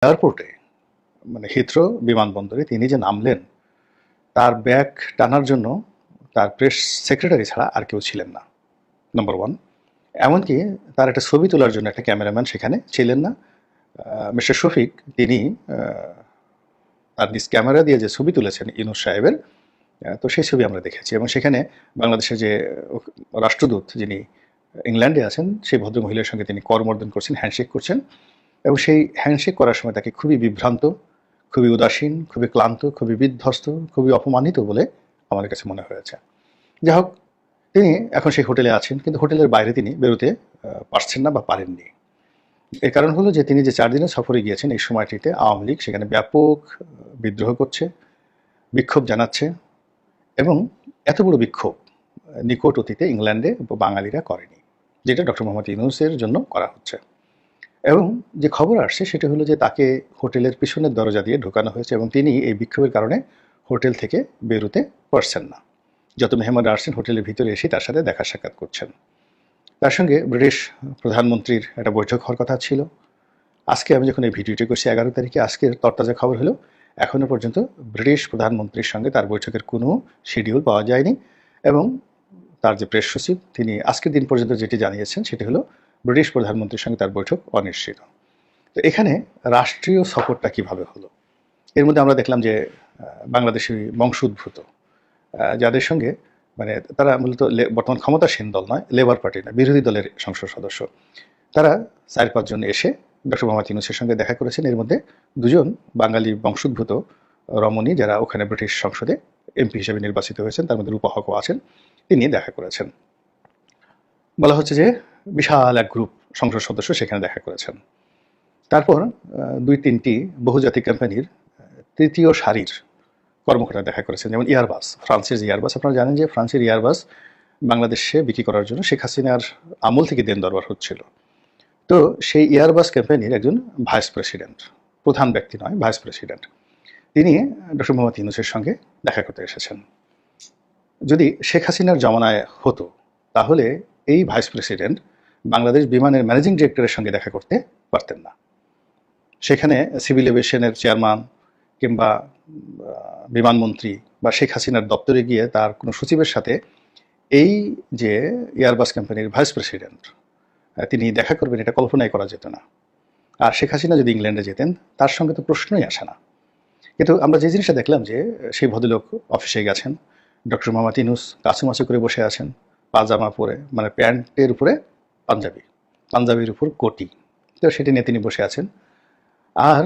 এয়ারপোর্টে মানে হিথ্রো বিমানবন্দরে তিনি যে নামলেন, তার ব্যাগ টানার জন্য তার প্রেস সেক্রেটারি ছাড়া আর কেউ ছিলেন না, নম্বর 1। এমনকি তার একটা ছবি তোলার জন্য একটা ক্যামেরাম্যান সেখানে ছিলেন না। মিস্টার শফিক তিনি তার নিজ ক্যামেরা দিয়ে যে ছবি তুলেছেন ইউনূস সাহেবের, তো সেই ছবি আমরা দেখেছি এবং সেখানে বাংলাদেশের যে রাষ্ট্রদূত যিনি ইংল্যান্ডে আছেন, সেই ভদ্রমহিলার সঙ্গে তিনি করমর্দন করছেন, হ্যান্ডশেক করছেন এবং সেই হ্যান্ডশেক করার সময় তাকে খুবই বিভ্রান্ত, খুবই উদাসীন, খুবই ক্লান্ত, খুবই বিধ্বস্ত, খুবই অপমানিত বলে আমাদের কাছে মনে হয়েছে। যাই হোক, তিনি এখন সেই হোটেলে আছেন, কিন্তু হোটেলের বাইরে তিনি বেরোতে পারছেন না বা পারেননি। এর কারণ হলো যে তিনি যে 4 দিনের সফরে গিয়েছেন, এই সময়টিতে আওয়ামী লীগ সেখানে ব্যাপক বিদ্রোহ করছে, বিক্ষোভ জানাচ্ছে এবং এত বড় বিক্ষোভ নিকট অতীতে ইংল্যান্ডে বাঙালিরা করেনি, যেটা ডক্টর মোহাম্মদ ইউনূসের জন্য করা হচ্ছে। এবং যে খবর আসছে সেটা হলো যে তাকে হোটেলের পিছনের দরজা দিয়ে ঢোকানো হয়েছে এবং তিনি এই বিক্ষোভের কারণে হোটেল থেকে বেরোতে পারছেন না। যত মেহমানরা আসছেন হোটেলের ভিতরে এসে তার সাথে দেখা সাক্ষাৎ করছেন। তার সঙ্গে ব্রিটিশ প্রধানমন্ত্রীর একটা বৈঠক হওয়ার কথা ছিল। আজকে আমি যখন এই ভিডিওটি করছি 11 তারিখে, আজকের তরতাজা খবর হলো এখনও পর্যন্ত ব্রিটিশ প্রধানমন্ত্রীর সঙ্গে তার বৈঠকের কোনো শিডিউল পাওয়া যায়নি এবং তার যে প্রেস সচিব তিনি আজকের দিন পর্যন্ত যেটি জানিয়েছেন সেটি হলো ব্রিটিশ প্রধানমন্ত্রীর সঙ্গে তার বৈঠক অনিশ্চিত। তো এখানে রাষ্ট্রীয় সফরটা কিভাবে হলো? এর মধ্যে আমরা দেখলাম যে বাংলাদেশি বংশোদ্ভূত যাদের সঙ্গে মানে তারা মূলত বর্তমান ক্ষমতাসীন দল নয়, লেবার পার্টি নয়, বিরোধী দলের সংসদ সদস্য, তারা 4-5 জন এসে ডক্টর মোহাম্মদ ইউনূসের সঙ্গে দেখা করেছেন। এর মধ্যে 2 জন বাঙালি বংশোদ্ভূত রমণী, যারা ওখানে ব্রিটিশ সংসদে এমপি হিসেবে নির্বাচিত হয়েছেন, তার মধ্যে রূপা হকও আছেন, তিনি দেখা করেছেন। বলা হচ্ছে যে বিশাল এক গ্রুপ সংসদ সদস্য সেখানে দেখা করেছেন। তারপর 2-3টি বহুজাতিক কোম্পানির তৃতীয় সারির কর্মকর্তা দেখা করেছেন, যেমন এয়ারবাস, ফ্রান্সের যে এয়ারবাস, আপনারা জানেন যে ফ্রান্সের এয়ারবাস বাংলাদেশে বিক্রি করার জন্য শেখ হাসিনার আমল থেকে দেন দরবার হচ্ছিল। তো সেই এয়ারবাস কোম্পানির একজন ভাইস প্রেসিডেন্ট, প্রধান ব্যক্তি নয়, ভাইস প্রেসিডেন্ট, তিনি ডক্টর মোহাম্মদ ইউনূসের সঙ্গে দেখা করতে এসেছেন। যদি শেখ হাসিনার জমানায় হতো তাহলে এই ভাইস প্রেসিডেন্ট বাংলাদেশ বিমানের ম্যানেজিং ডিরেক্টরের সঙ্গে দেখা করতে পারতেন না। সেখানে সিভিল এভিয়েশনের চেয়ারম্যান কিংবা বিমানমন্ত্রী বা শেখ হাসিনার দপ্তরে গিয়ে তার কোনো সচিবের সাথে এই যে এয়ারবাস কোম্পানির ভাইস প্রেসিডেন্ট তিনি দেখা করবেন, এটা কল্পনাই করা যেত না। আর শেখ হাসিনা যদি ইংল্যান্ডে যেতেন তার সঙ্গে তো প্রশ্নই আসে না। কিন্তু আমরা যে জিনিসটা দেখলাম যে সেই ভদ্রলোক অফিসে গেছেন, ডক্টর মোহাম্মদ ইউনূস কাছুমাছু করে বসে আছেন, পাজামা পরে, মানে প্যান্টের উপরে পাঞ্জাবি, পাঞ্জাবির উপর কোটি, তো সেটি নিয়ে তিনি বসে আছেন। আর